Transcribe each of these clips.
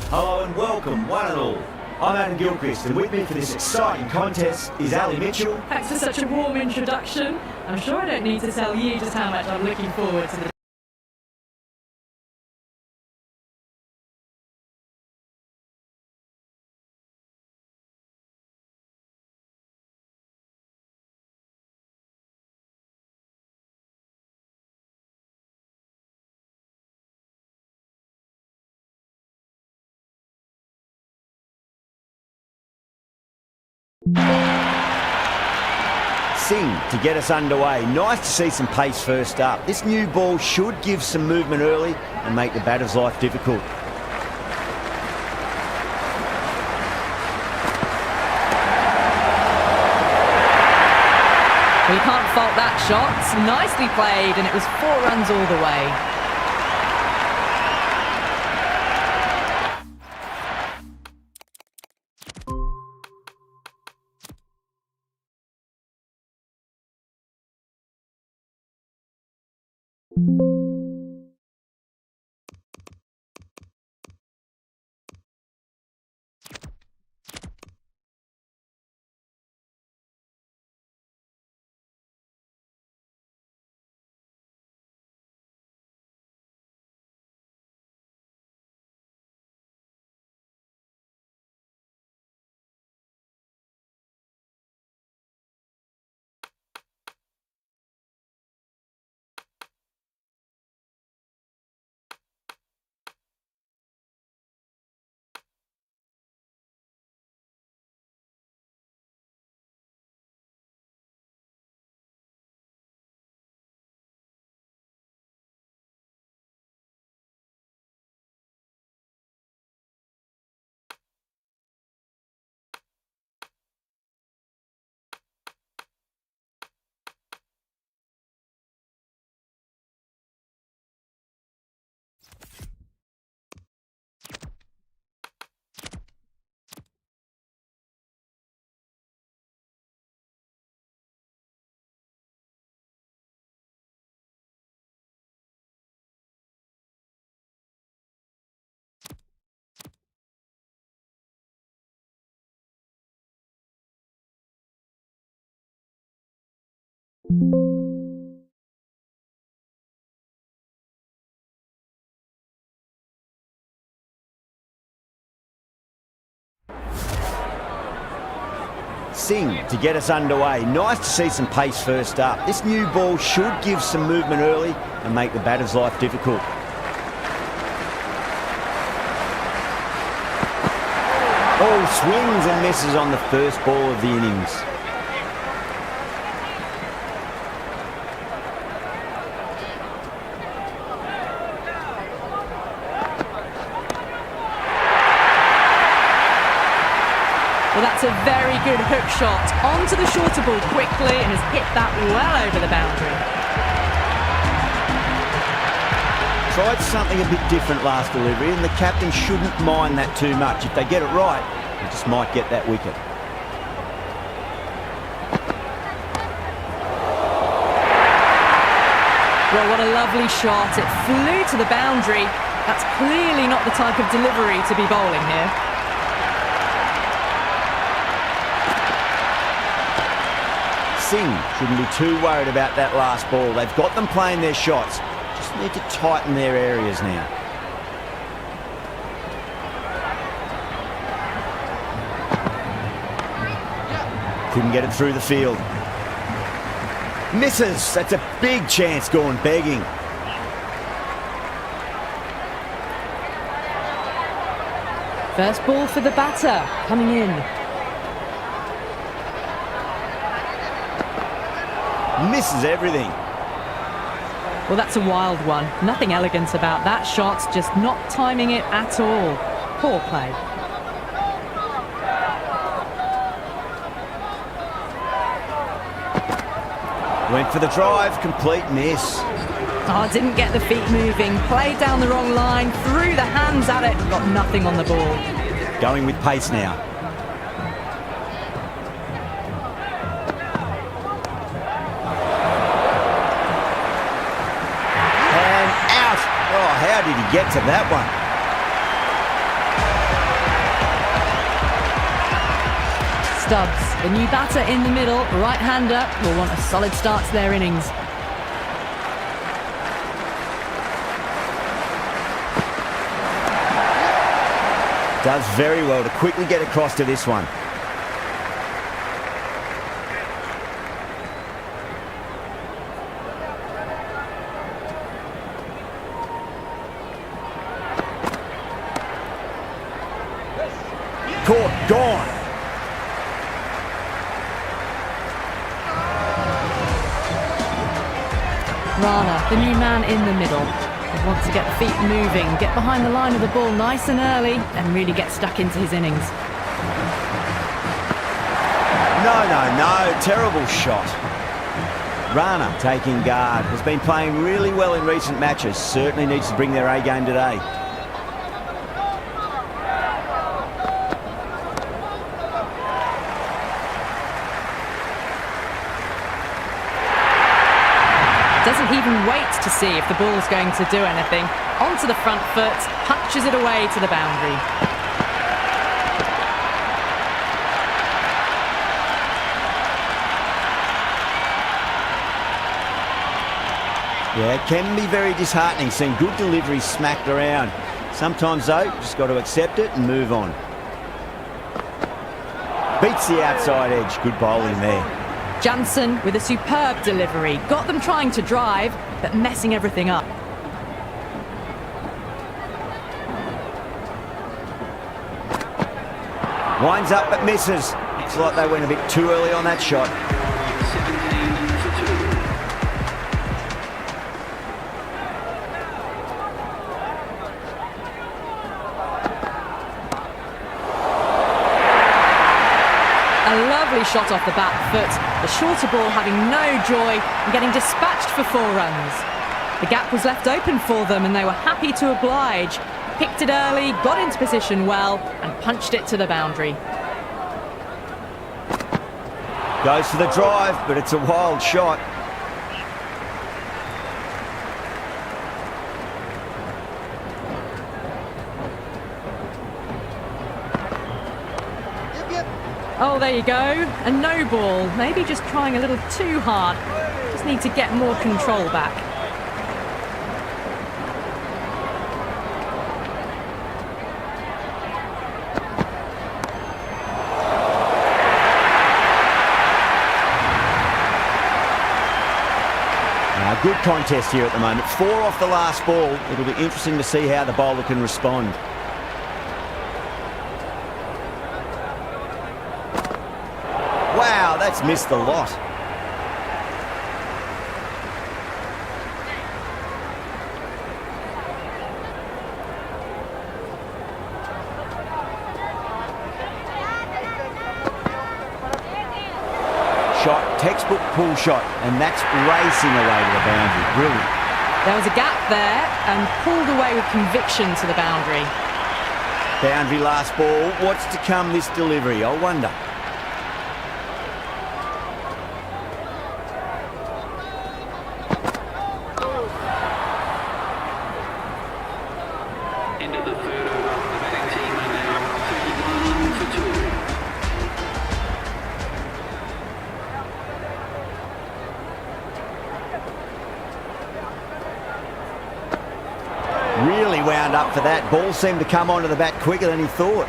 Hello and welcome, one and all. I'm Adam Gilchrist, and with me for this exciting contest is Ali Mitchell. Thanks for such a warm introduction. I'm sure I don't need to tell you just how much I'm looking forward to the Sing to get us underway. Nice to see some pace first up. This new ball should give some movement early and make the batter's life difficult. We can't fault that shot. Nicely played, and it was 4 runs all the way. Singh to get us underway. Nice to see some pace first up. This new ball should give some movement early and make the batter's life difficult. All swings and misses on the first ball of the innings. Well, that's a very good hook shot onto the shorter ball quickly and has hit that well over the boundary. Tried something a bit different last delivery, and the captain shouldn't mind that too much. If they get it right, they just might get that wicket. Well, what a lovely shot. It flew to the boundary. That's clearly not the type of delivery to be bowling here. Singh shouldn't be too worried about that last ball. They've got them playing their shots. Just need to tighten their areas now. Couldn't get it through the field. Misses. That's a big chance gone begging. First ball for the batter, coming in. Misses everything. Well, that's a wild one. Nothing elegant about that shot, just not timing it at all. Poor play. Went for the drive, complete miss. Oh, didn't get the feet moving, played down the wrong line, threw the hands at it, got nothing on the ball. Going with pace now. And out. Oh, how did he get to that one? Stubbs, the new batter in the middle, right-hander, will want a solid start to their innings. Does very well to quickly get across to this one. Caught, gone. Rana, the new man in the middle. He wants to get the feet moving, get behind the line of the ball nice and early, and really get stuck into his innings. No, terrible shot. Rana taking guard, has been playing really well in recent matches, certainly needs to bring their A game today. Doesn't even wait to see if the ball's going to do anything. Onto the front foot, punches it away to the boundary. Yeah, it can be very disheartening seeing good deliveries smacked around. Sometimes though, just got to accept it and move on. Beats the outside edge, good bowling there. Jansen with a superb delivery. Got them trying to drive, but messing everything up. Winds up but misses. Looks like they went a bit too early on that shot. A lovely shot off the back foot. The shorter ball having no joy and getting dispatched for 4 runs. The gap was left open for them and they were happy to oblige. Picked it early, got into position well and punched it to the boundary. Goes for the drive, but it's a wild shot. Oh, there you go. A no ball. Maybe just trying a little too hard. Just need to get more control back. good contest here at the moment. 4 off the last ball. It'll be interesting to see how the bowler can respond. Wow, that's missed the lot. Shot, textbook pull shot, and that's racing away to the boundary. Brilliant. There was a gap there and pulled away with conviction to the boundary. Boundary last ball. What's to come this delivery, I wonder. Into the third over. The batting team are now 31 for 2. Really wound up for that. Ball seemed to come onto the bat quicker than he thought.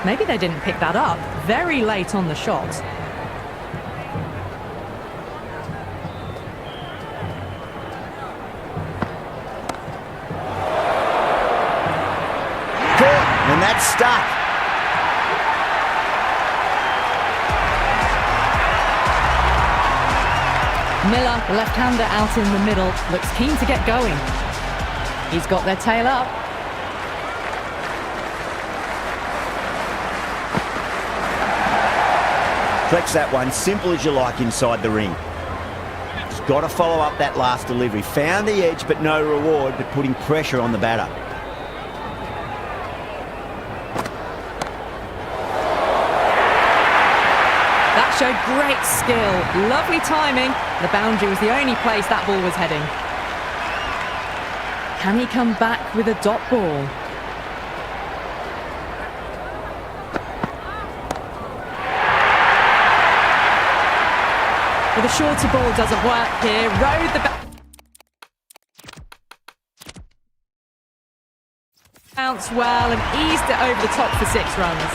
Maybe they didn't pick that up very late on the shot. Caught, and that's stuck. Miller, left-hander out in the middle, looks keen to get going. He's got their tail up. Flex that one, simple as you like inside the ring. Just got to follow up that last delivery. Found the edge, but no reward, but putting pressure on the batter. That showed great skill, lovely timing. The boundary was the only place that ball was heading. Can he come back with a dot ball? Well, the shorter ball doesn't work here. Rode the bounce well and eased it over the top for 6 runs.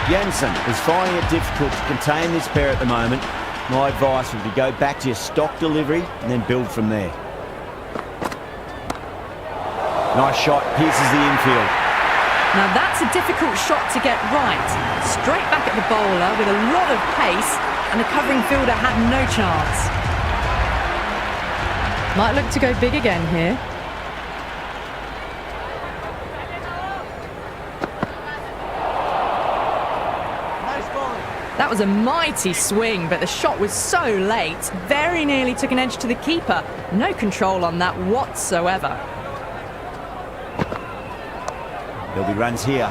Jansen is finding it difficult to contain this pair at the moment. My advice would be go back to your stock delivery and then build from there. Nice shot, pierces the infield. Now that's a difficult shot to get right. Straight back at the bowler with a lot of pace, and the covering fielder had no chance. Might look to go big again here. That was a mighty swing, but the shot was so late. Very nearly took an edge to the keeper. No control on that whatsoever. There'll be runs here.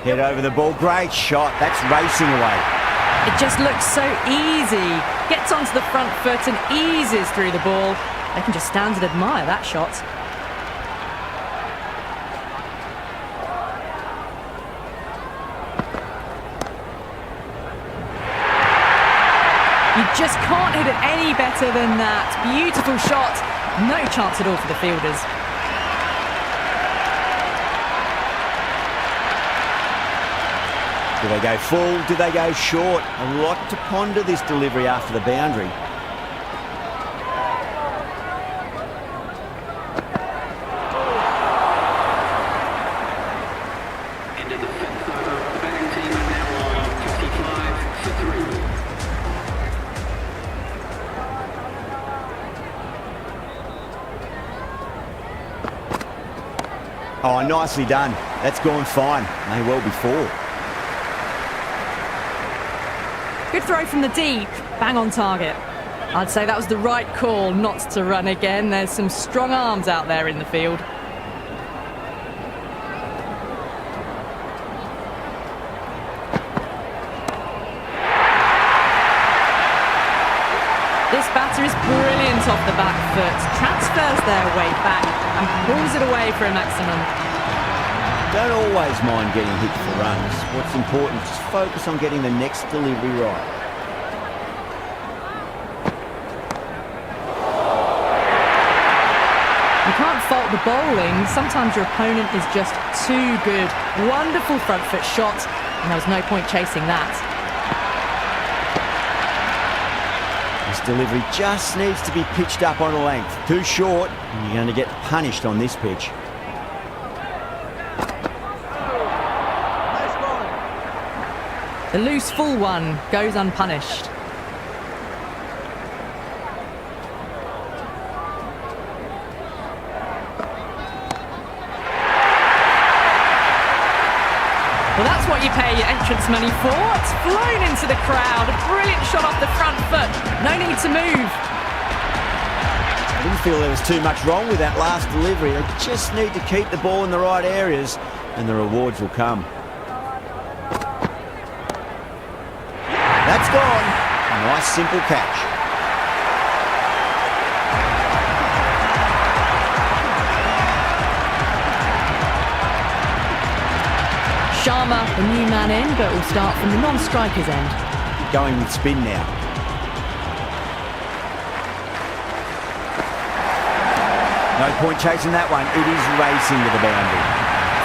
Head over the ball, great shot, that's racing away. It just looks so easy. Gets onto the front foot and eases through the ball. They can just stand and admire that shot. You just can't hit it any better than that. Beautiful shot. No chance at all for the fielders. Do they go full? Do they go short? A lot to ponder this delivery after the boundary. Into the 5th over. The batting team are now on 55 for 3. Oh, nicely done. That's gone fine. May well be 4. Good throw from the deep. bang on target. I'd say that was the right call not to run again. There's some strong arms out there in the field. This batter is brilliant off the back foot, transfers their weight back and pulls it away for a maximum. Don't always mind getting hit for runs. What's important is just focus on getting the next delivery right. You can't fault the bowling. Sometimes your opponent is just too good. Wonderful front foot shot, and there was no point chasing that. This delivery just needs to be pitched up on a length. Too short, and you're going to get punished on this pitch. The loose full one goes unpunished. Well, that's what you pay your entrance money for. It's flown into the crowd. A brilliant shot off the front foot. No need to move. I didn't feel there was too much wrong with that last delivery. They just need to keep the ball in the right areas and the rewards will come. That's gone. Nice simple catch. Sharma, the new man in, but will start from the non-striker's end. Going with spin now. No point chasing that one. It is racing to the boundary.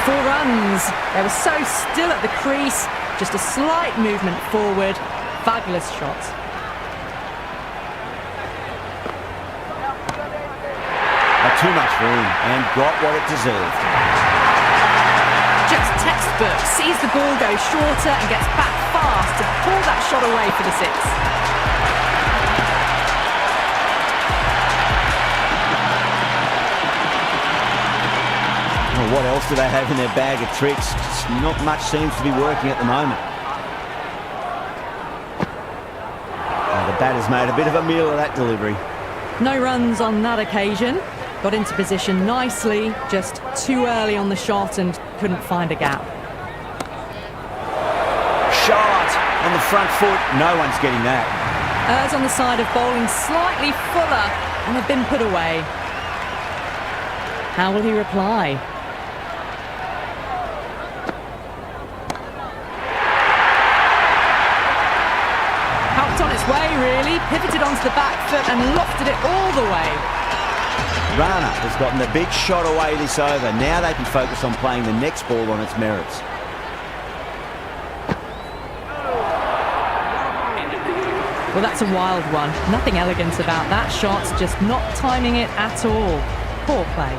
4 runs. They were so still at the crease. Just a slight movement forward. Fabulous shot. Not too much for him and got what it deserved. Just textbook. Sees the ball go shorter and gets back fast to pull that shot away for the 6. Well, what else do they have in their bag of tricks? Just not much seems to be working at the moment. The batter's made a bit of a meal of that delivery. No runs on that occasion. Got into position nicely, just too early on the shot and couldn't find a gap. Shot on the front foot. No one's getting that. Errs on the side of bowling slightly fuller and have been put away. How will he reply? On its way, really, pivoted onto the back foot and lofted it all the way. Rana has gotten the big shot away this over. Now they can focus on playing the next ball on its merits. Well, that's a wild one. Nothing elegant about that shot, just not timing it at all. Poor play.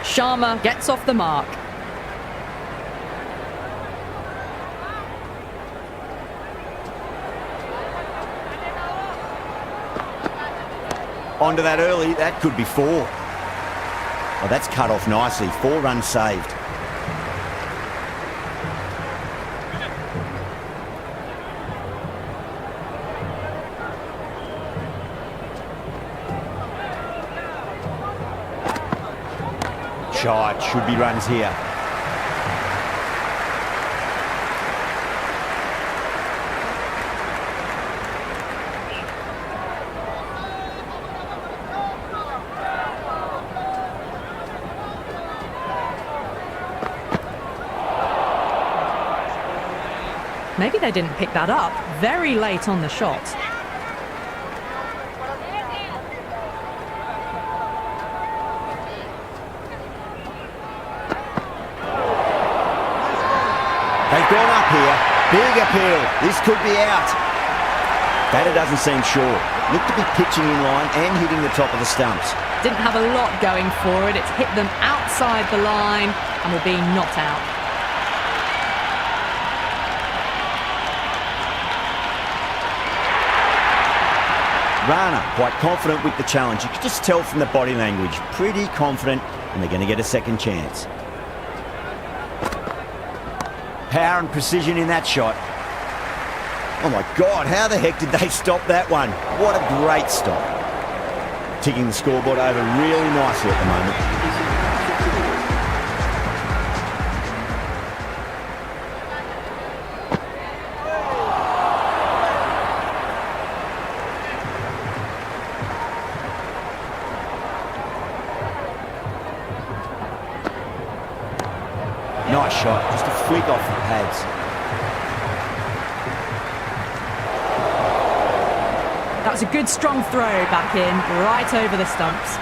Sharma gets off the mark. Onto that early, that could be 4. Oh, that's cut off nicely. 4 runs saved. Shot, should be runs here. Maybe they didn't pick that up very late on the shot. They've gone up here. Big appeal. This could be out. Batter doesn't seem sure. Looked to be pitching in line and hitting the top of the stumps. Didn't have a lot going for it. It's hit them outside the line and will be not out. Rana quite confident with the challenge. You can just tell from the body language. Pretty confident, and they're going to get a second chance. Power and precision in that shot. Oh my God, how the heck did they stop that one? What a great stop. Ticking the scoreboard over really nicely at the moment. Nice shot, just a flick off the pads. That was a good strong throw back in, right over the stumps.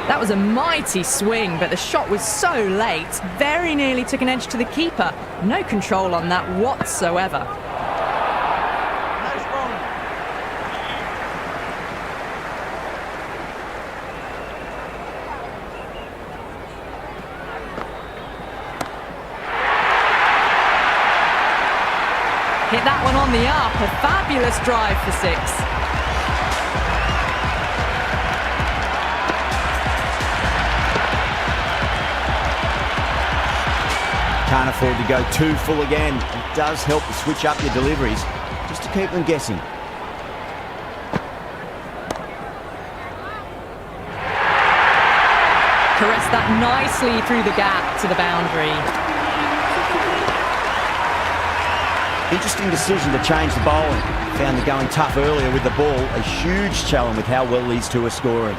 That was a mighty swing, but the shot was so late, very nearly took an edge to the keeper. No control on that whatsoever. Hit that one on the up, a fabulous drive for 6. Can't afford to go too full again. It does help to switch up your deliveries, just to keep them guessing. Caressed that nicely through the gap to the boundary. Interesting decision to change the bowling. Found they're going tough earlier with the ball. A huge challenge with how well these two are scoring.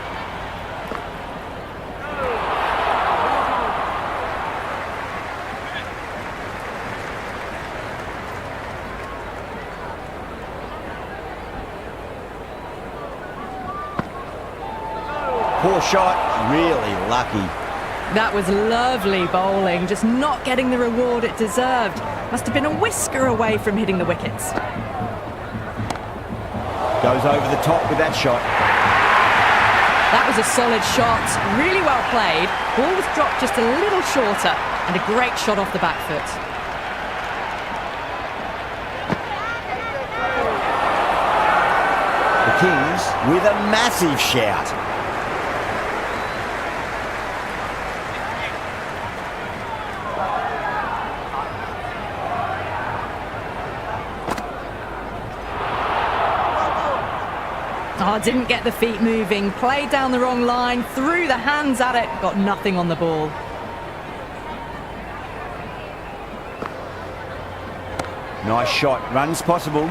Poor shot, really lucky. That was lovely bowling, just not getting the reward it deserved. Must have been a whisker away from hitting the wickets. Goes over the top with that shot. That was a solid shot, really well played. Ball was dropped just a little shorter, and a great shot off the back foot. The Kings with a massive shout. Oh, didn't get the feet moving, played down the wrong line, threw the hands at it, got nothing on the ball. Nice shot, runs possible.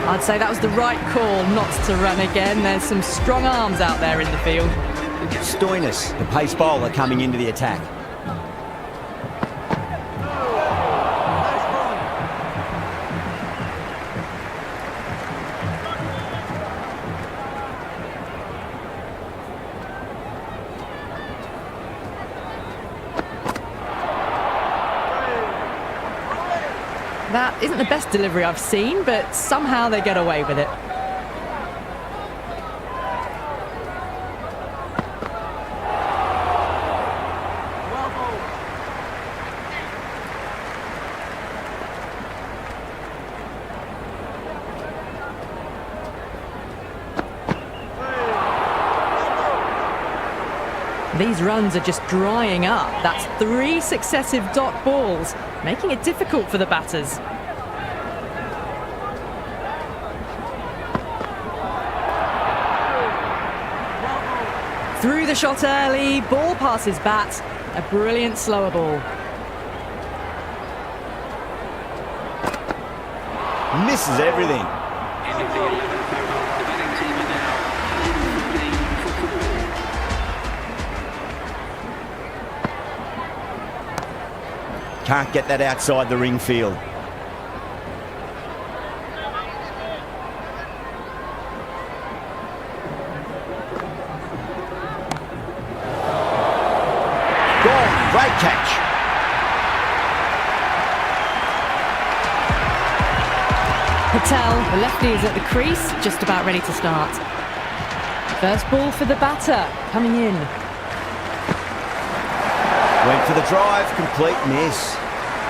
I'd say that was the right call not to run again. There's some strong arms out there in the field. Stoinis, the pace bowler, coming into the attack. That isn't the best delivery I've seen, but somehow they get away with it. These runs are just drying up. That's 3 successive dot balls, making it difficult for the batters. Through the shot early, ball passes bat, a brilliant slower ball. Misses everything. End of the 11th over. The batting team are now 115 for 4. Can't get that outside the ring field. Gone, great catch. Patel, the lefty, is at the crease, just about ready to start. First ball for the batter, coming in. Went for the drive, complete miss.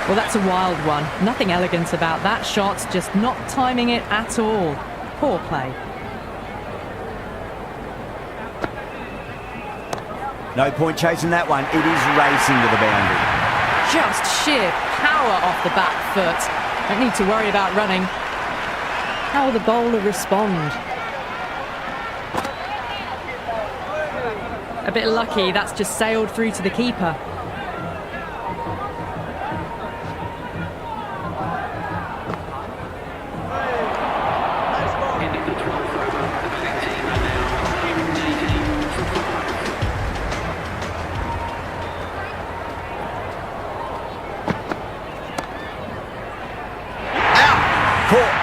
Well, that's a wild one. Nothing elegant about that shot, just not timing it at all. Poor play. No point chasing that one. It is racing to the boundary. Just sheer power off the back foot. Don't need to worry about running. How will the bowler respond? A bit lucky, that's just sailed through to the keeper. End of the 12th over. The batting team are now 118 for 5. Out! Caught!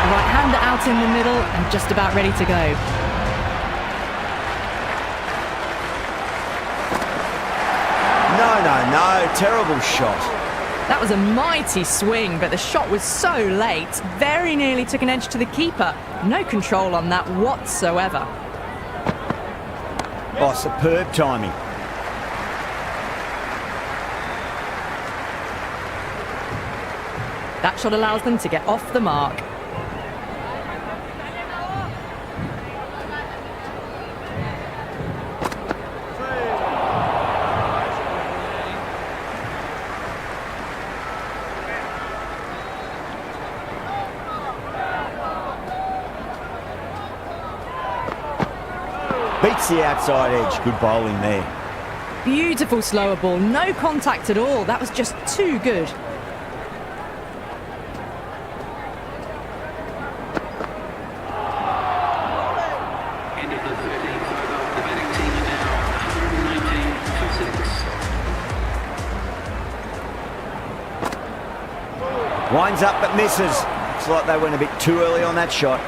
Right-hander out in the middle and just about ready to go. No, terrible shot. That was a mighty swing, but the shot was so late, very nearly took an edge to the keeper. No control on that whatsoever. Oh, superb timing. That shot allows them to get off the mark. Beats the outside edge. Good bowling there. Beautiful slower ball, no contact at all. That was just too good. End of the 13th over. The batting team are now 119 for 6. Winds up but misses. Looks like they went a bit too early on that shot.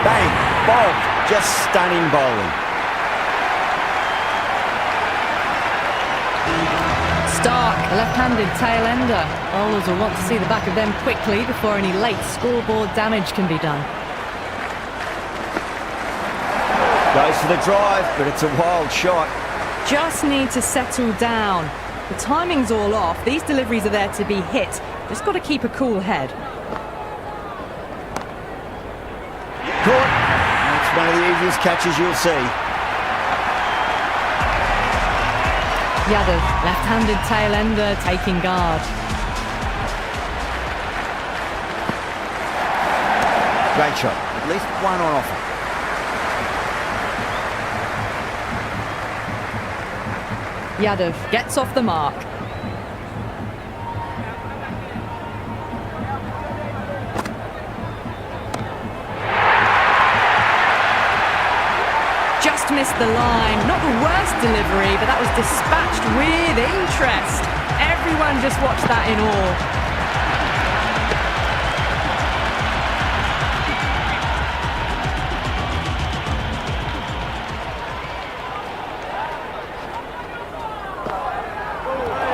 Bang! Bowled. Just stunning bowling. Stark, left-handed tail ender. Bowlers will want to see the back of them quickly before any late scoreboard damage can be done. Goes for the drive, but it's a wild shot. Just need to settle down. The timing's all off. These deliveries are there to be hit. Just got to keep a cool head. Caught. That's one of the easiest catches you'll see. Yadav, left-handed tail ender, taking guard. Great shot. At least one on offer. Yadav gets off the mark. Just missed the line. Not the worst delivery, but that was dispatched with interest. Everyone just watched that in awe.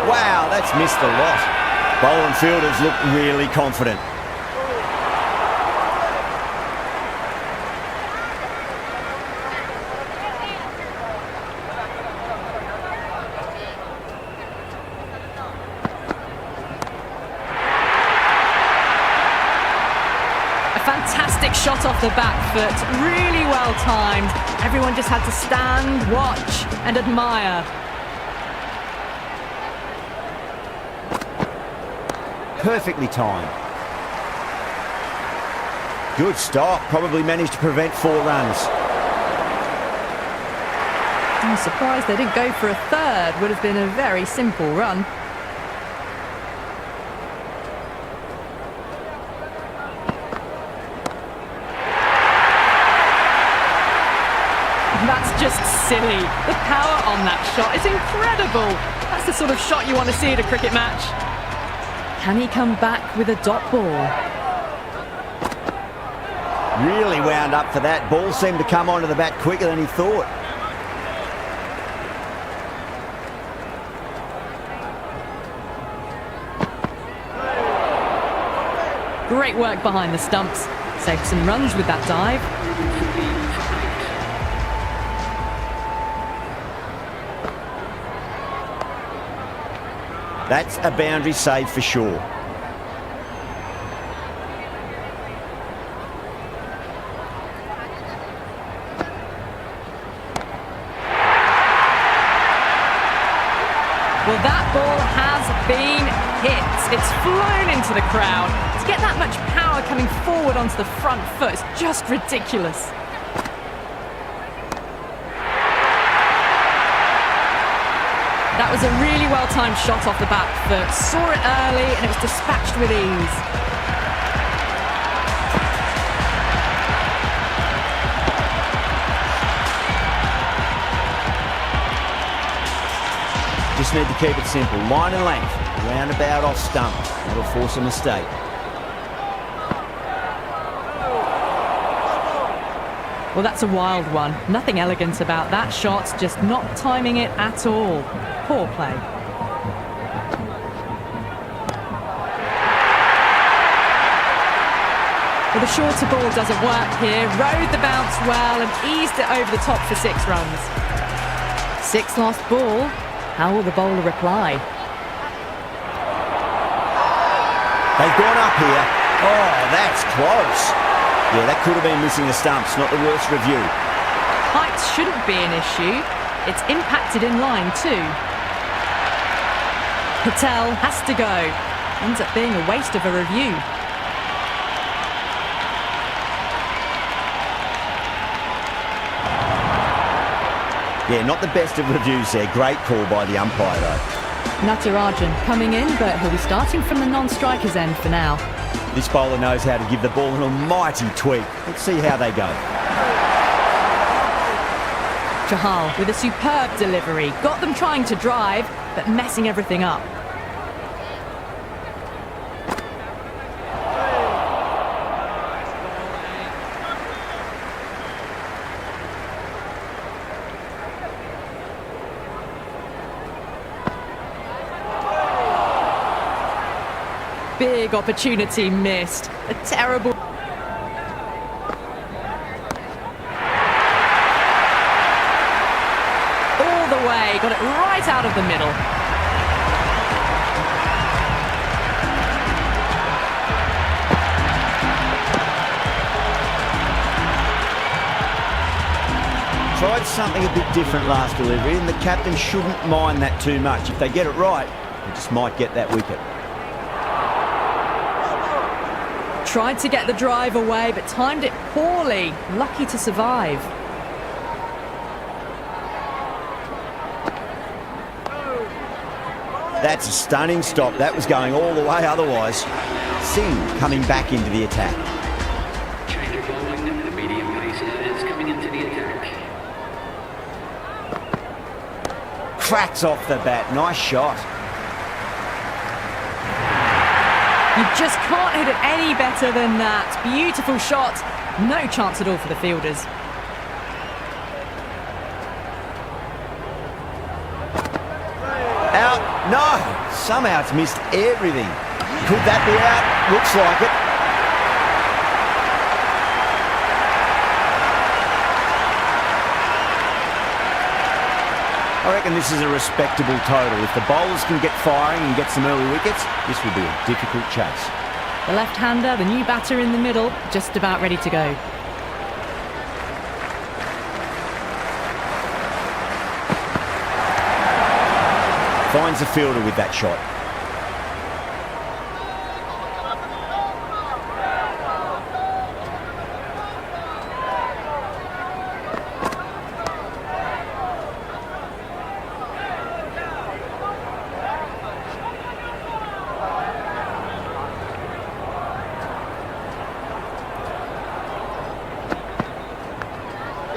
Wow, that's missed a lot. Bowling fielders look really confident. A fantastic shot off the back foot, really well timed. Everyone just had to stand, watch and admire. Perfectly timed. Good stop. Probably managed to prevent 4 runs. I'm surprised they didn't go for a third. Would have been a very simple run. That's just silly. The power on that shot is incredible. That's the sort of shot you want to see at a cricket match. Can he come back with a dot ball? Really wound up for that. Ball seemed to come onto the bat quicker than he thought. Great work behind the stumps. Saved some runs with that dive. That's a boundary save for sure. Well, that ball has been hit. It's flown into the crowd. To get that much power coming forward onto the front foot is just ridiculous. That was a really well-timed shot off the back foot. Saw it early and it was dispatched with ease. Just need to keep it simple. Line and length. Roundabout off stump. That'll force a mistake. Well, that's a wild one. Nothing elegant about that shot, just not timing it at all. Poor play. Well, the shorter ball doesn't work here. Rode the bounce well and eased it over the top for 6 runs. 6 lost ball. How will the bowler reply? They've gone up here. Oh, that's close. Yeah, that could have been missing the stumps. Not the worst review. Height shouldn't be an issue. It's impacted in line too. Patel has to go. Ends up being a waste of a review. Yeah, not the best of reviews there. Great call by the umpire, though. Natarajan coming in, but he'll be starting from the non-striker's end for now. This bowler knows how to give the ball an almighty tweak. Let's see how they go. Chahal with a superb delivery. Got them trying to drive, but messing everything up. Big opportunity missed. A terrible... All the way, got it right out of the middle. Tried something a bit different last delivery, and the captain shouldn't mind that too much. If they get it right, they just might get that wicket. Tried to get the drive away, but timed it poorly. Lucky to survive. That's a stunning stop. That was going all the way otherwise. Singh coming back into the attack. Change of bowling, the medium pacer is coming into the attack. Cracks off the bat. Nice shot. You just can't hit it any better than that. Beautiful shot. No chance at all for the fielders. Out. No. Somehow it's missed everything. Could that be out? Looks like it. I reckon this is a respectable total. If the bowlers can get firing and get some early wickets, this will be a difficult chase. The left-hander, the new batter in the middle, just about ready to go. Finds the fielder with that shot.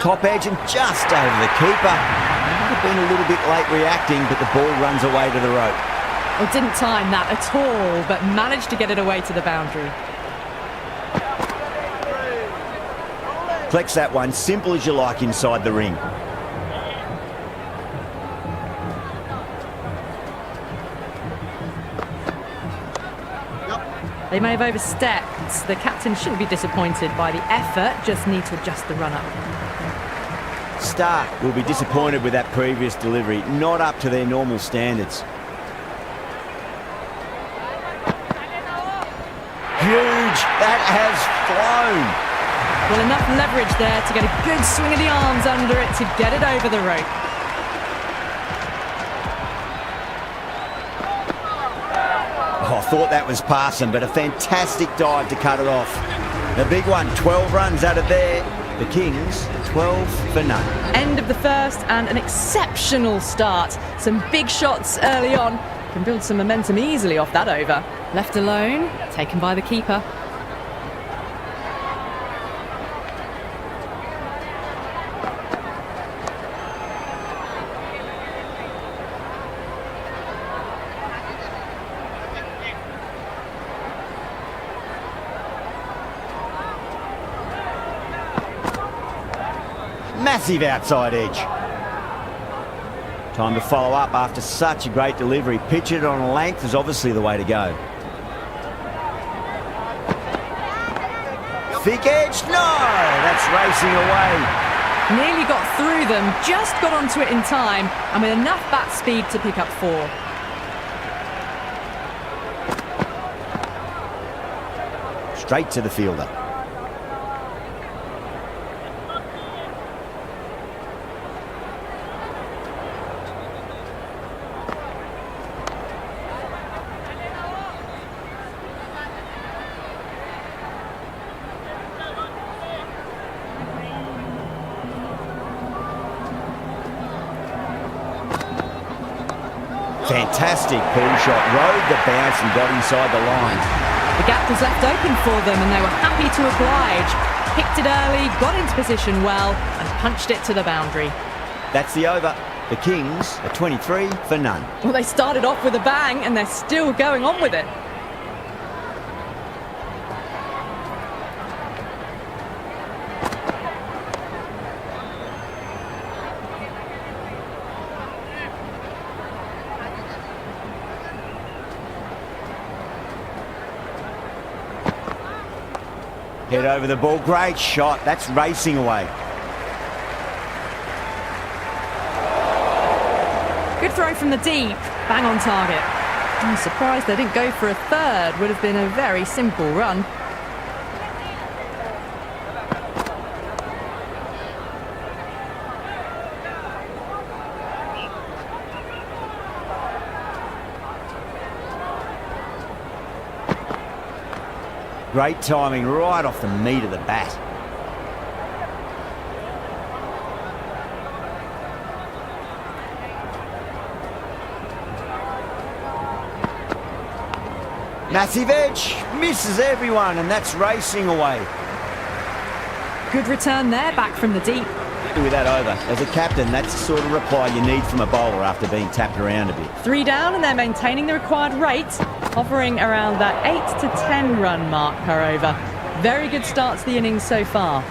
Top edge and just over the keeper. Might have been a little bit late reacting, but the ball runs away to the rope. Well, didn't time that at all, but managed to get it away to the boundary. Collects that one, simple as you like inside the ring. They may have overstepped. The captain shouldn't be disappointed by the effort, just need to adjust the run-up. Stark will be disappointed with that previous delivery, not up to their normal standards. Huge, that has flown. Well, enough leverage there to get a good swing of the arms under it to get it over the rope. Oh, I thought that was passing, but a fantastic dive to cut it off. The big one, 12 runs out of there. The Kings, 12 for none. End of the first and an exceptional start. Some big shots early on. Can build some momentum easily off that over. Left alone, taken by the keeper. Massive outside edge. Time to follow up after such a great delivery. Pitch it on a length is obviously the way to go. Thick edge, no! That's racing away. Nearly got through them, just got onto it in time, and with enough bat speed to pick up 4. Straight to the fielder. Fantastic pull shot, rode the bounce and got inside the line. The gap was left open for them and they were happy to oblige. Picked it early, got into position well and punched it to the boundary. That's the over. The Kings are 23 for none. Well, they started off with a bang and they're still going on with it. Head over the ball, great shot. That's racing away. Good throw from the deep, bang on target. I'm surprised they didn't go for a third, would have been a very simple run. Great timing right off the meat of the bat. Massive edge, misses everyone, and that's racing away. Good return there, back from the deep. With that over, as a captain, that's the sort of reply you need from a bowler after being tapped around a bit. 3 down and they're maintaining the required rate, hovering around that 8 to 10 run mark per over. Very good start to the innings so far.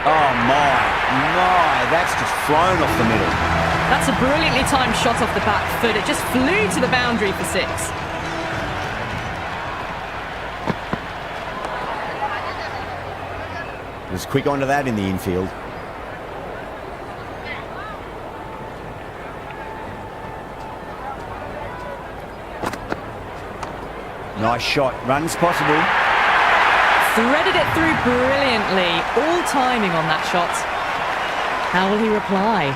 Oh my, that's just flown off the middle. That's a brilliantly timed shot off the back foot. It just flew to the boundary for 6. Was quick onto that in the infield. Nice shot, runs possible. Threaded it through brilliantly, all timing on that shot. How will he reply?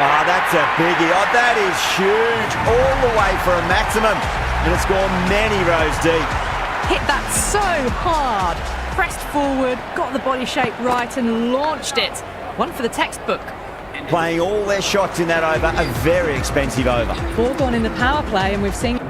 Ah, that's a biggie. Oh, that is huge. All the way for a maximum. And it's gone many rows deep. Hit that so hard. Pressed forward, got the body shape right and launched it. One for the textbook. Playing all their shots in that over, a very expensive over. 4 gone in the power play and we've seen...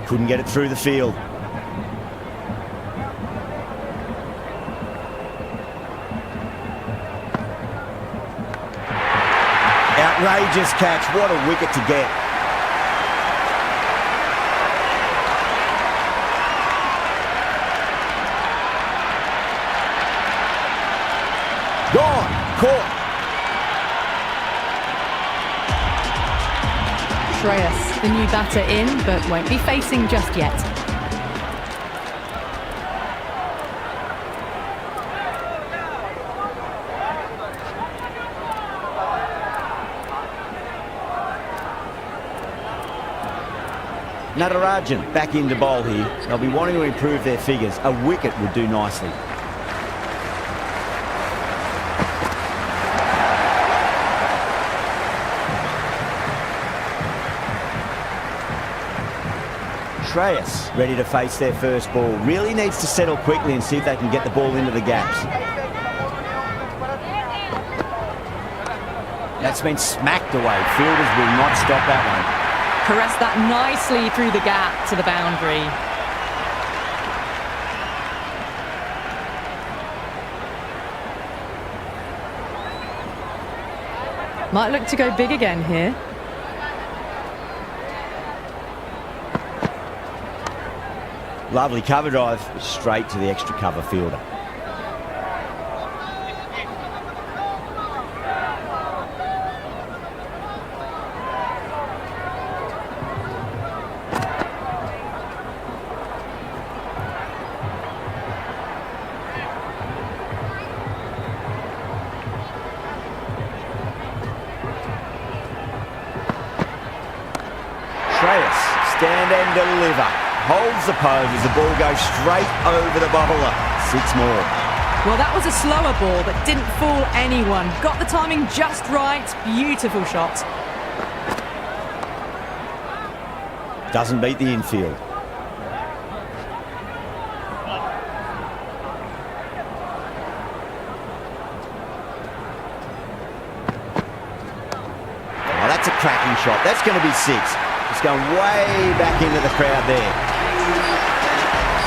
Couldn't get it through the field. Outrageous catch. What a wicket to get. Gone. Caught. Shreyas, the new batter in, but won't be facing just yet. Natarajan back into bowl here. They'll be wanting to improve their figures. A wicket would do nicely. Shreyas ready to face their first ball. Really needs to settle quickly and see if they can get the ball into the gaps. That's been smacked away. Fielders will not stop that one. Caressed that nicely through the gap to the boundary. Might look to go big again here. Lovely cover drive, straight to the extra cover fielder. Shreyas, stand and deliver. Holds the pose as the ball goes straight over the bowler. 6 more. Well, that was a slower ball that didn't fool anyone. Got the timing just right. Beautiful shot. Doesn't beat the infield. Oh, that's a cracking shot. That's going to be 6. It's going way back into the crowd there.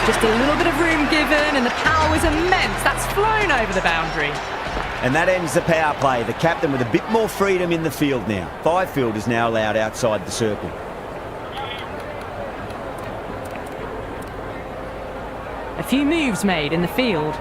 Just a little bit of room given and the power was immense. That's flown over the boundary. And that ends the power play. The captain with a bit more freedom in the field now. 5 fielders now allowed outside the circle. A few moves made in the field.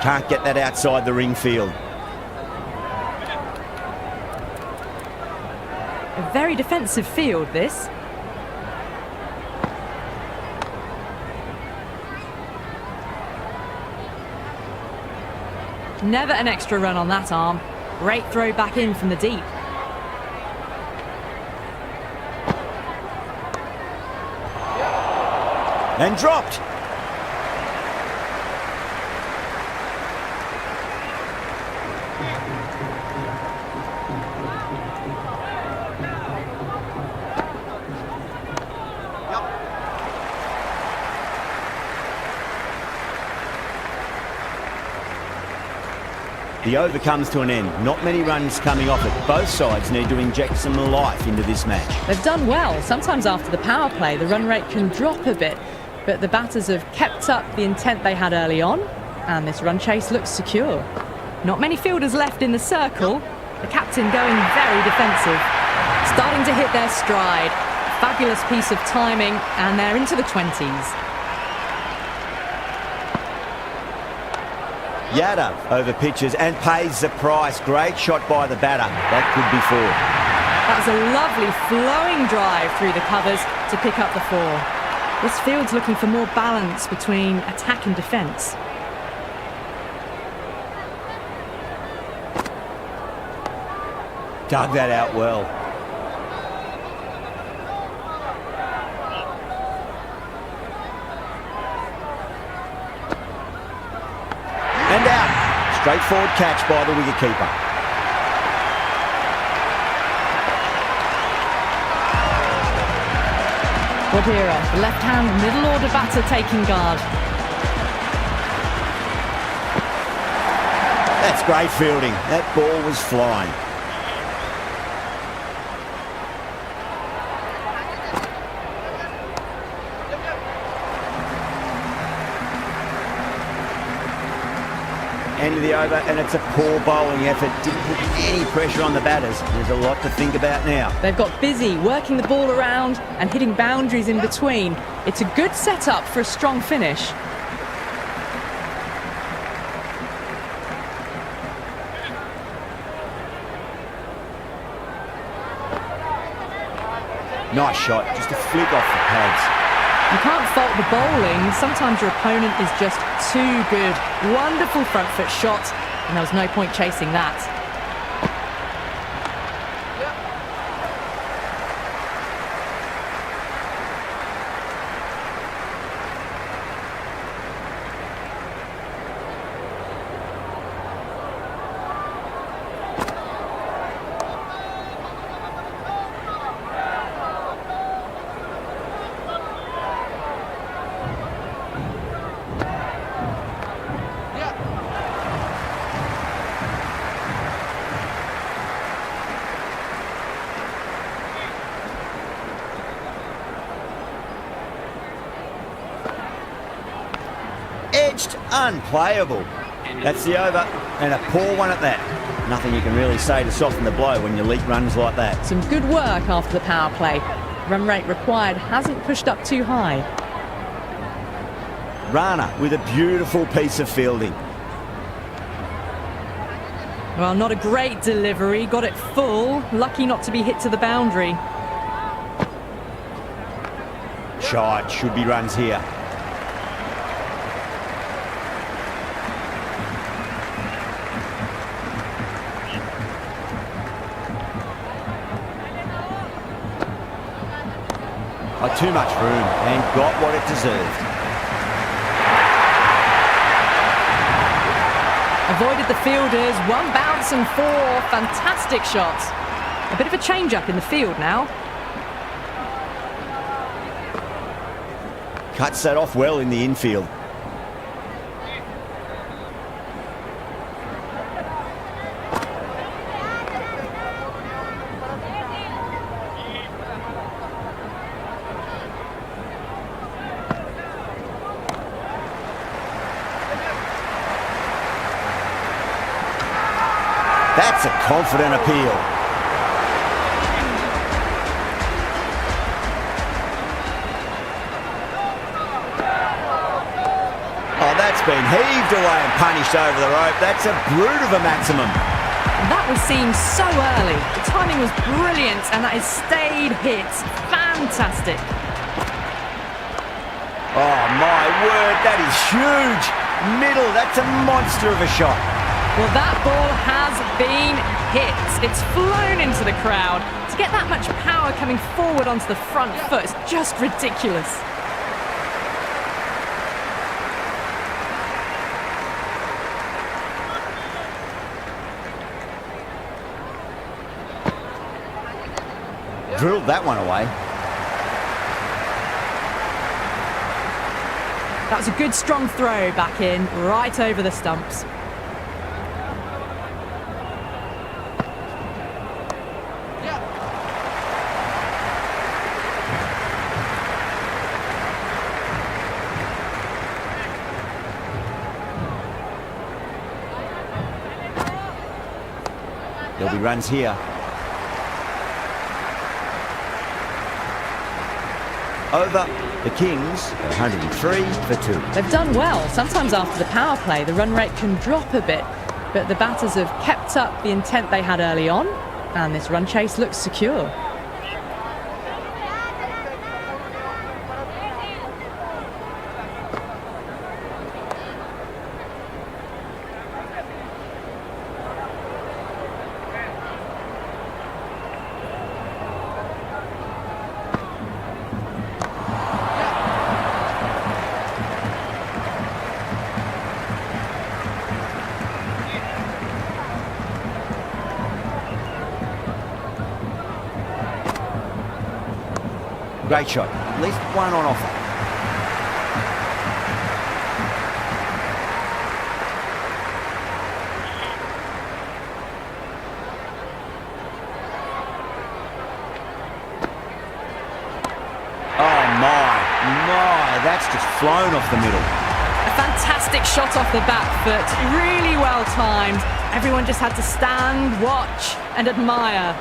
Can't get that outside the ring field. A very defensive field, this. Never an extra run on that arm. Great throw back in from the deep. And dropped. The over comes to an end. Not many runs coming off it. Both sides need to inject some life into this match. They've done well. Sometimes after the power play, the run rate can drop a bit, but the batters have kept up the intent they had early on, and this run chase looks secure. Not many fielders left in the circle. The captain going very defensive. Starting to hit their stride. Fabulous piece of timing, and they're into the 20s. Yadav over pitches and pays the price. Great shot by the batter. That could be 4. That was a lovely flowing drive through the covers to pick up the 4. This field's looking for more balance between attack and defence. Dug that out well. And out. Straightforward catch by the wicketkeeper. Wadira, the left-hand middle order batter taking guard. That's great fielding. That ball was flying. End of the over, and it's a poor bowling effort. Didn't put any pressure on the batters. There's a lot to think about now. They've got busy working the ball around and hitting boundaries in between. It's a good setup for a strong finish. Nice shot, just a flick off the pads. You can't fault the bowling. Sometimes your opponent is just too good. Wonderful front foot shot, and there was no point chasing that. Edged, unplayable. That's the over, and a poor one at that. Nothing you can really say to soften the blow when you leak runs like that. Some good work after the power play. Run rate required hasn't pushed up too high. Rana with a beautiful piece of fielding. Well, not a great delivery. Got it full. Lucky not to be hit to the boundary. Shot, should be runs here. Too much room and got what it deserved. Avoided the fielders, one bounce and four. Fantastic shots. A bit of a change-up in the field now. Cuts that off well in the infield. That's a confident appeal. Oh, that's been heaved away and punished over the rope. That's a brute of a maximum. That was seen so early. The timing was brilliant, and that is stayed hits. Fantastic. Oh, my word, that is huge. Middle, that's a monster of a shot. Well, that ball has been hit. It's flown into the crowd. To get that much power coming forward onto the front foot is just ridiculous. Drilled that one away. That was a good strong throw back in, right over the stumps. There'll be runs here. Over the Kings, 103 for 2. They've done well. Sometimes after the power play, the run rate can drop a bit, but the batters have kept up the intent they had early on, and this run chase looks secure. Great shot. At least one on offer. Oh my, that's just flown off the middle. A fantastic shot off the back foot, really well timed. Everyone just had to stand, watch and admire.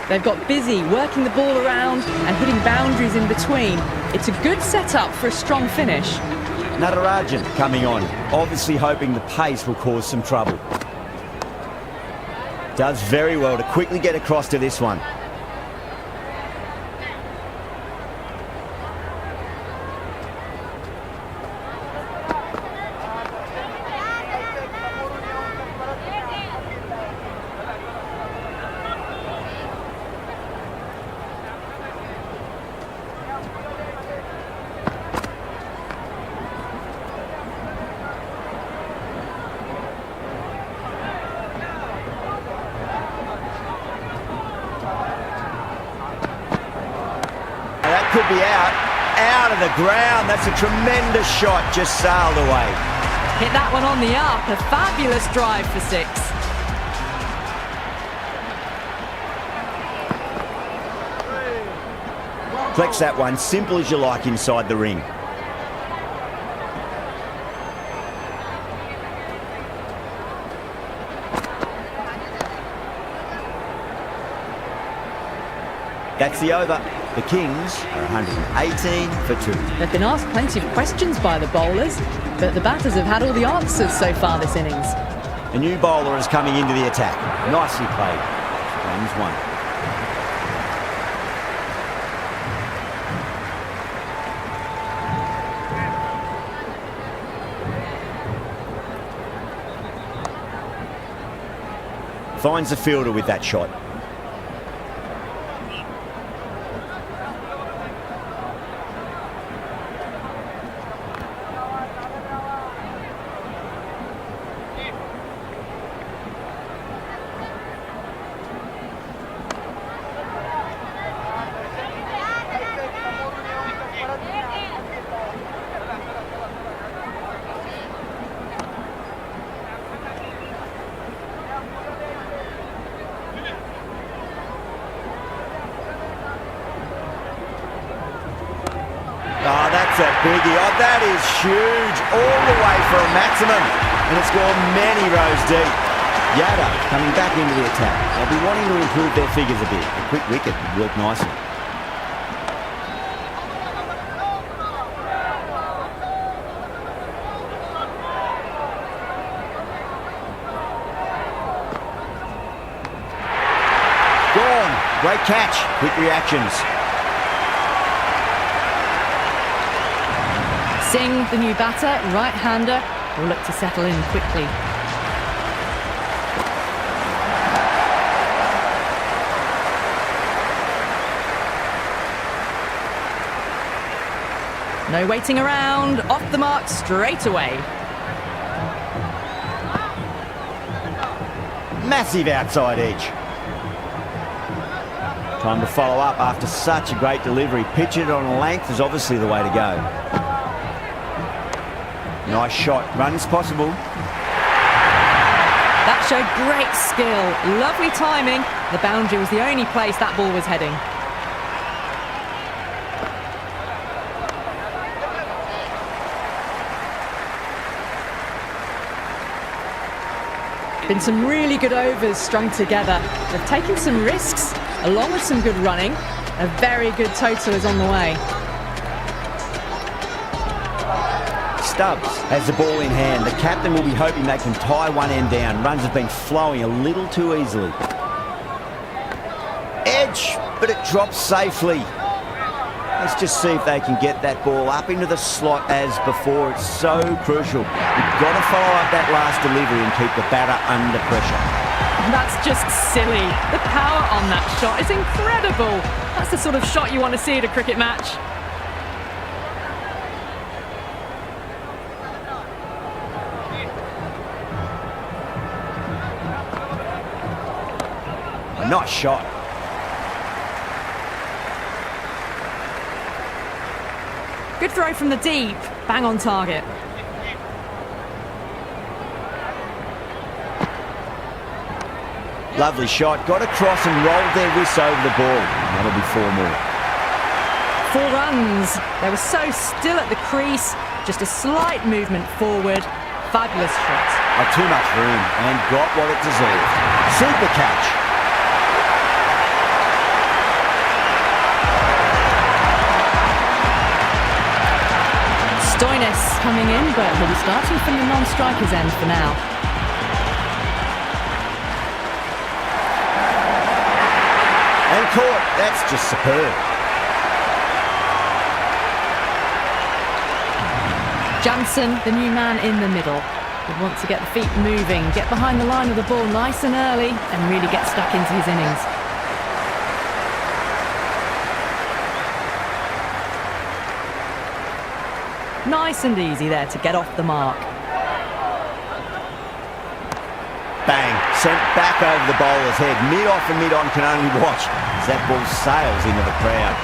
They've got busy working the ball around and hitting boundaries in between. It's a good setup for a strong finish. Natarajan coming on, obviously hoping the pace will cause some trouble. Does very well to quickly get across to this one. Could be out of the ground. That's a tremendous shot, just sailed away. Hit that one on the up, a fabulous drive for 6. Flex that one, simple as you like inside the ring. That's the over. The Kings are 118 for 2. They've been asked plenty of questions by the bowlers, but the batters have had all the answers so far this innings. A new bowler is coming into the attack. Nicely played. Game's won. Finds the fielder with that shot. Oh, that's a biggie. Oh, that is huge. All the way for a maximum. And it's gone many rows deep. Yada coming back into the attack. They'll be wanting to improve their figures a bit. A quick wicket would work nicely. Gone. Great catch. Quick reactions. Singh, the new batter, right-hander, will look to settle in quickly. No waiting around, off the mark straight away. Massive outside edge. Time to follow up after such a great delivery. Pitch it on length is obviously the way to go. Nice shot. Runs possible. That showed great skill. Lovely timing. The boundary was the only place that ball was heading. Been some really good overs strung together. They've taken some risks, along with some good running. A very good total is on the way. Stubbs has the ball in hand. The captain will be hoping they can tie one end down. Runs have been flowing a little too easily. Edge, but it drops safely. Let's just see if they can get that ball up into the slot as before. It's so crucial. You've got to follow up that last delivery and keep the batter under pressure. That's just silly. The power on that shot is incredible. That's the sort of shot you want to see at a cricket match. nice shot. Good throw from the deep. Bang on target. Lovely shot. Got across and rolled their wrists over the ball. That'll be 4 more. 4 runs. They were so still at the crease. Just a slight movement forward. Fabulous shot. Had too much room and got what it deserved. Super catch. Stoinis coming in, but he'll be starting from the non-striker's end for now. And caught. That's just superb. Jansen, the new man in the middle, would want to get the feet moving, get behind the line of the ball nice and early, and really get stuck into his innings. Nice and easy there to get off the mark. Bang. Sent back over the bowler's head. Mid-off and mid-on can only watch as that ball sails into the crowd.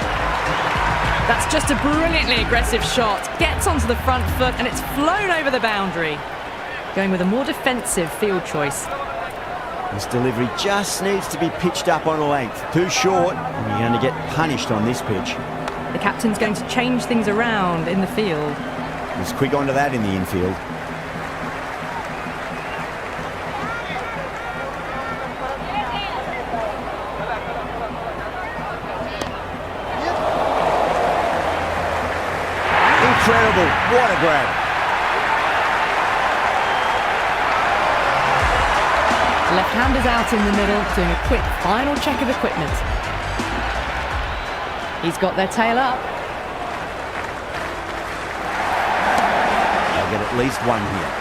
That's just a brilliantly aggressive shot. Gets onto the front foot and it's flown over the boundary. Going with a more defensive field choice. This delivery just needs to be pitched up on a length. Too short, and you're going to get punished on this pitch. The captain's going to change things around in the field. He's quick onto that in the infield. Incredible. What a grab. Left-handers out in the middle, doing a quick final check of equipment. He's got their tail up. They'll get at least 1 here.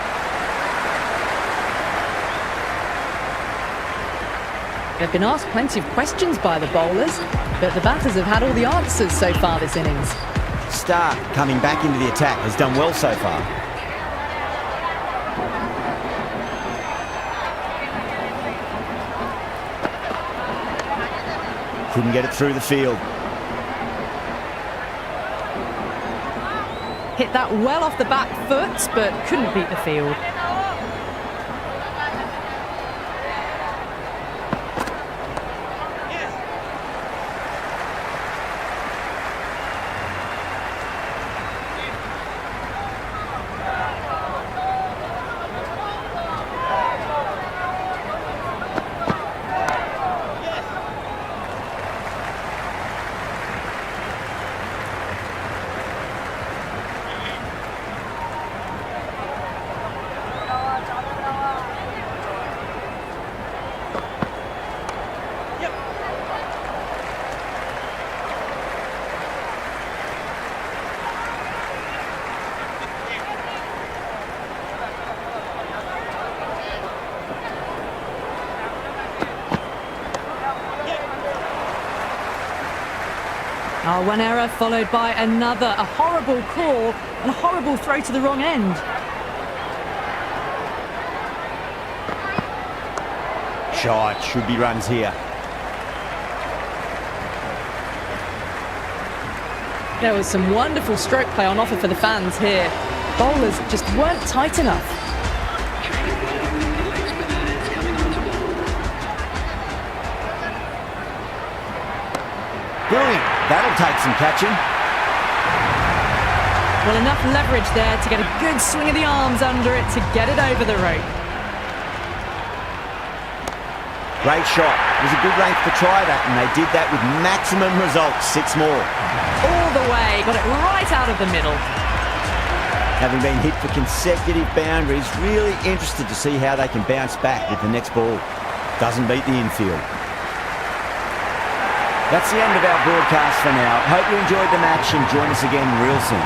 They've been asked plenty of questions by the bowlers, but the batters have had all the answers so far this innings. Stark coming back into the attack has done well so far. Couldn't get it through the field. Hit that well off the back foot, but couldn't beat the field. Oh, one error followed by another. A horrible call and a horrible throw to the wrong end. Shot. Should be runs here. There was some wonderful stroke play on offer for the fans here. Bowlers just weren't tight enough. Brilliant. That'll take some catching. Well, enough leverage there to get a good swing of the arms under it to get it over the rope. Great shot. It was a good length to try that, and they did that with maximum results. 6 more. All the way, got it right out of the middle. Having been hit for consecutive boundaries, really interested to see how they can bounce back with the next ball. Doesn't beat the infield. That's the end of our broadcast for now. Hope you enjoyed the match and join us again real soon.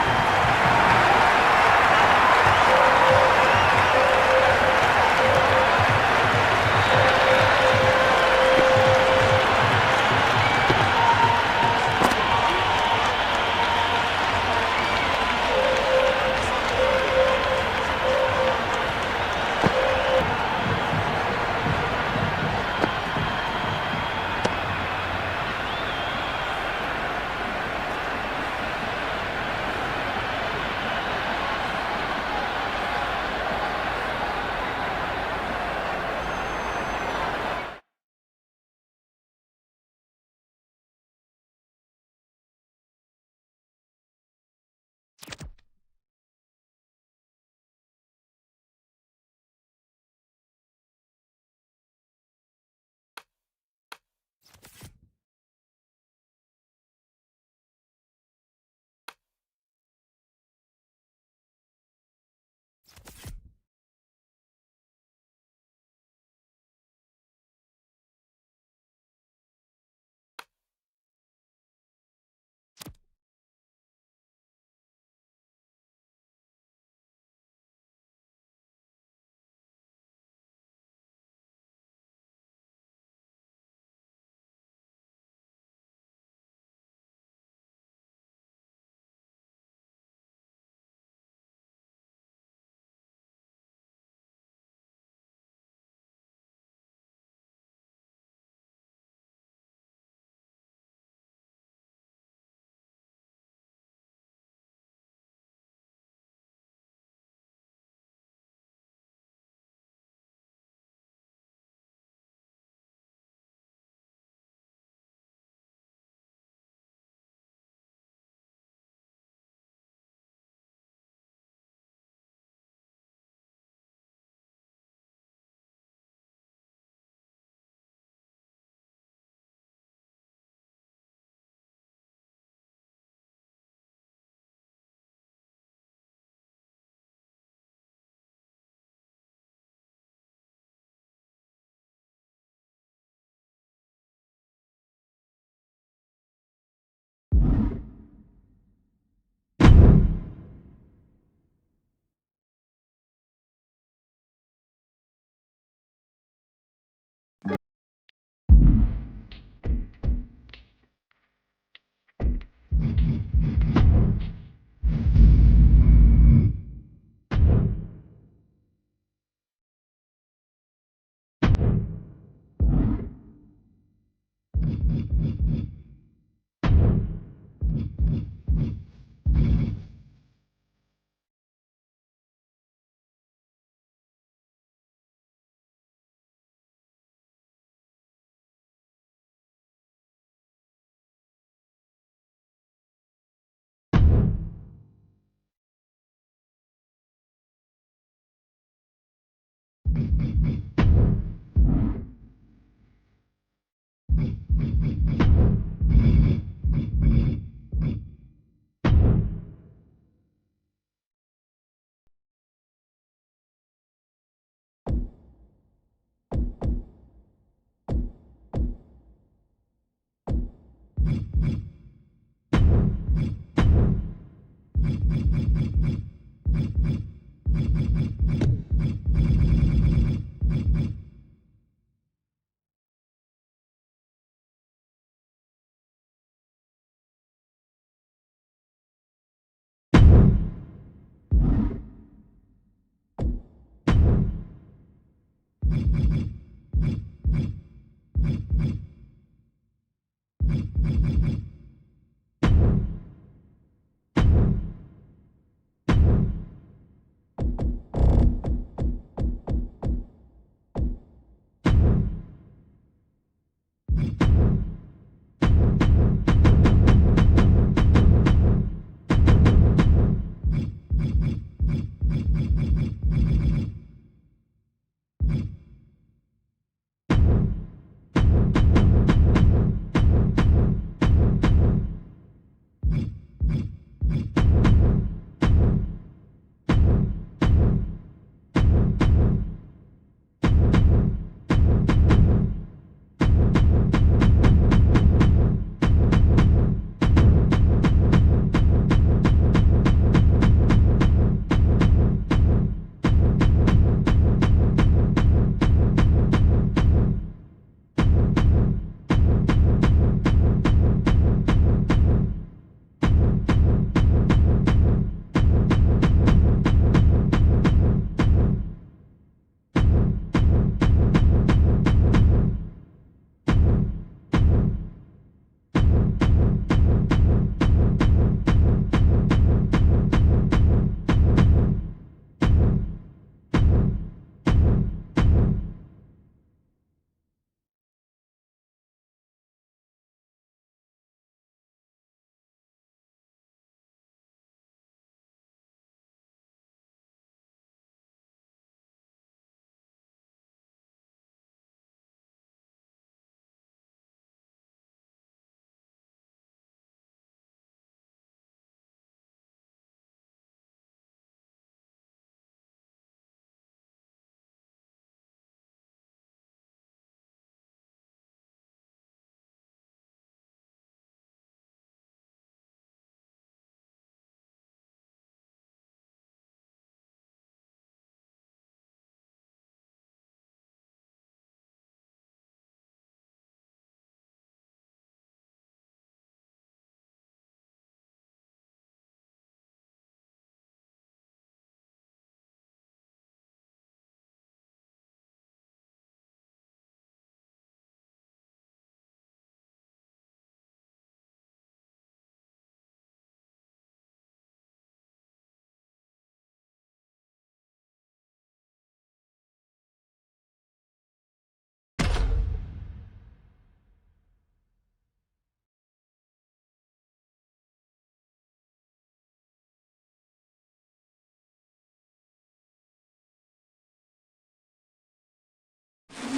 I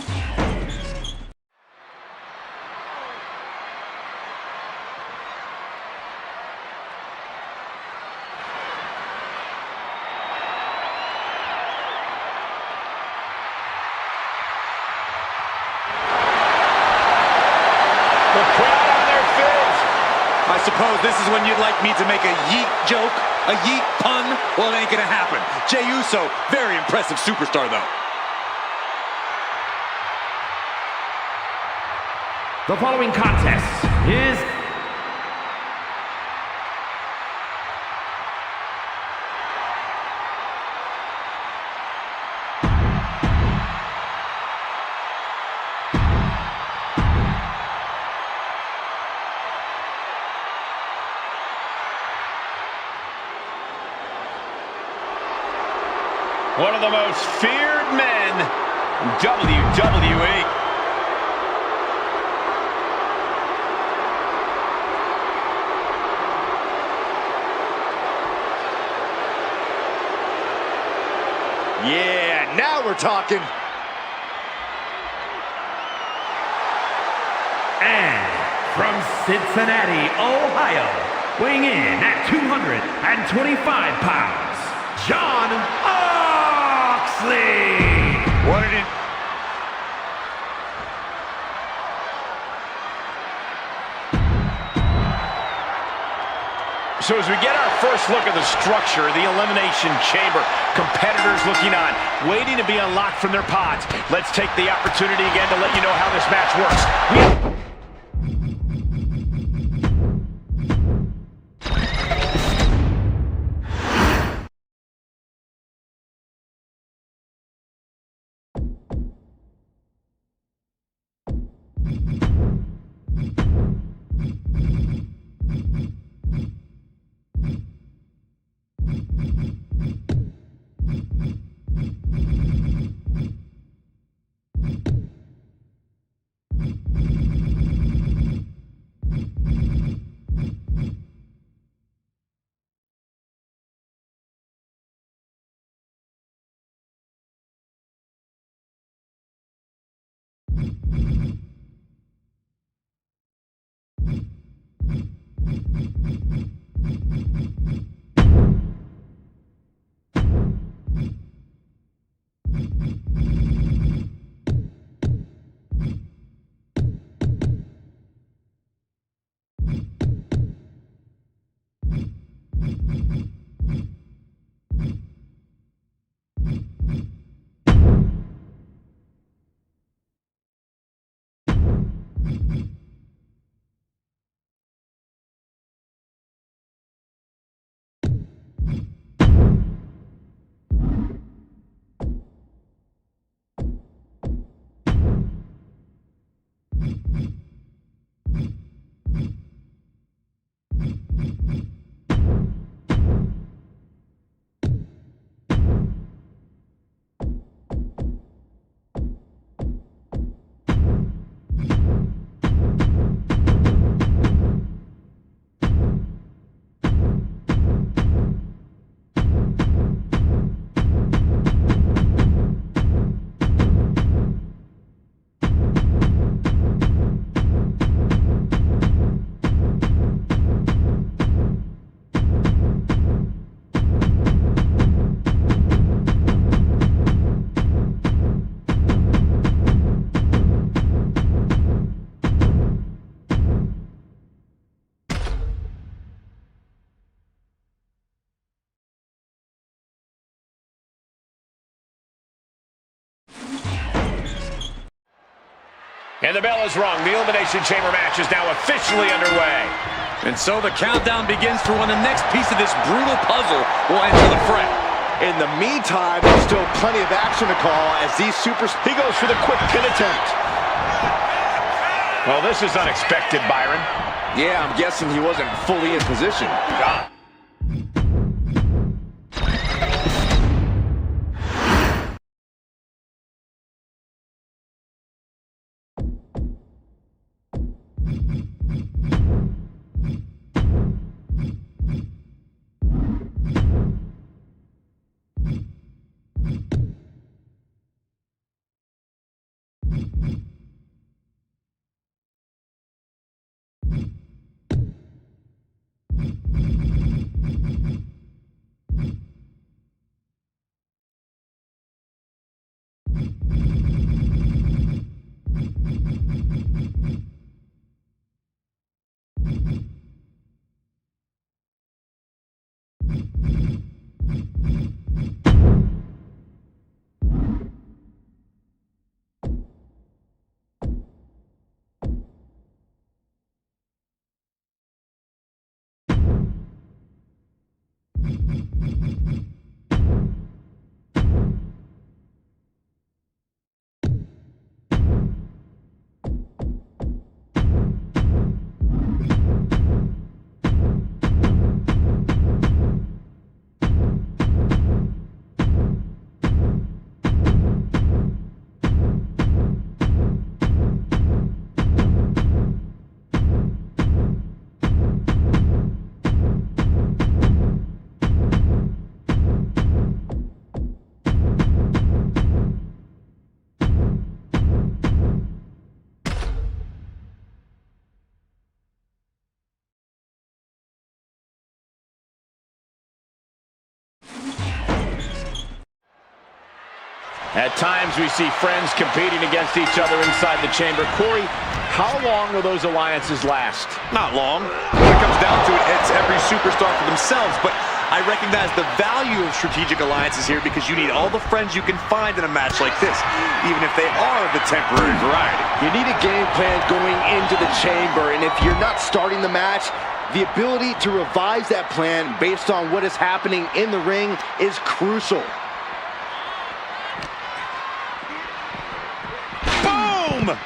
suppose this is when you'd like me to make a yeet joke, a yeet pun? Well, it ain't gonna happen. Jey Uso, very impressive superstar, though. The following contest is one of the most feared men in WWE. Yeah, now we're talking. And from Cincinnati, Ohio, weighing in at 225 pounds, John Oxley. What did it... So as we get our first look at the structure of the Elimination Chamber, competitors looking on, waiting to be unlocked from their pods. Let's take the opportunity again to let you know how this match works. And the bell is rung. The Elimination Chamber match is now officially underway. And so the countdown begins for when the next piece of this brutal puzzle will enter the fray. In the meantime, there's still plenty of action to call as these he goes for the quick pin attempt. Well, this is unexpected, Byron. Yeah, I'm guessing he wasn't fully in position. God. At times we see friends competing against each other inside the chamber. Corey, how long will those alliances last? Not long. When it comes down to it, it's every superstar for themselves, but I recognize the value of strategic alliances here because you need all the friends you can find in a match like this, even if they are of the temporary variety. You need a game plan going into the chamber, and if you're not starting the match, the ability to revise that plan based on what is happening in the ring is crucial. Boom!